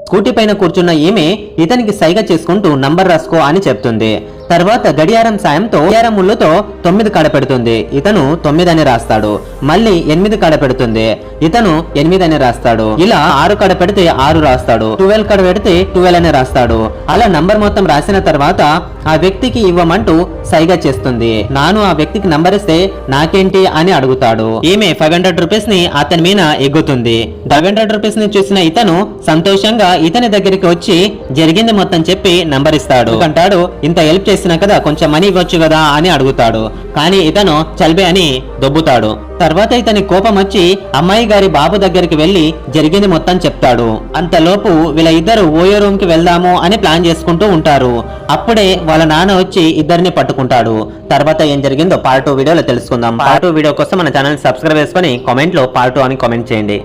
Scooty పైన కూర్చున్న ఈమె ఇతనికి సైగ చేసుకుంటూ నంబర్ రాసుకో అని చెప్తుంది. తర్వాత గడియారం సాయంతో గడియారం ముళ్ళుతో 9 కడపెడుతుంది. ఇతను 9 అని రాస్తాడు. మళ్ళీ 8 కడపెడుతుంది. ఇతను 8 అని రాస్తాడు. ఇలా 6 కడపెడితే 6 రాస్తాడు. 12 కడపెడితే 12 అని రాస్తాడు. అలా నంబర్ మొత్తం రాసిన తర్వాత ఆ వ్యక్తికి ఇవ్వమంటూ సైగ చేస్తుంది. నాను ఆ వ్యక్తికి నంబర్ ఇస్తే నాకేంటి అని అడుగుతాడు. ఈమె 500 రూపీస్ ని అతని మీద ఎగ్గుతుంది. 500 రూపీస్ ని చూసిన ఇతను సంతోషంగా ఇతని దగ్గరికి వచ్చి జరిగింది మొత్తం చెప్పి నంబర్ ఇస్తాడు. అంటాడు, ఇంత హెల్ప్ చేసినా కదా కొంచెం మనీ ఇవ్వచ్చు కదా అని అడుగుతాడు. కానీ ఇతను చల్బే అని దొబ్బుతాడు. తర్వాత ఇతని కోపం వచ్చి అమ్మాయి గారి బాబు దగ్గరికి వెళ్లి జరిగింది మొత్తం చెప్తాడు. అంతలోపు వీళ్ళ ఇద్దరు ఓయో రూమ్ కి వెళ్దాము అని ప్లాన్ చేసుకుంటూ ఉంటారు. అప్పుడే వాళ్ళ నాన్న వచ్చి ఇద్దరిని పట్టుకుంటాడు. తర్వాత ఏం జరిగిందో పార్ట్ 2 వీడియోలో తెలుసుకుందాం. పార్ట్ 2 వీడియో కోసం మన ఛానల్ సబ్స్క్రైబ్ చేసుకొని కామెంట్ లో పార్ట్ 2 అని కామెంట్ చేయండి.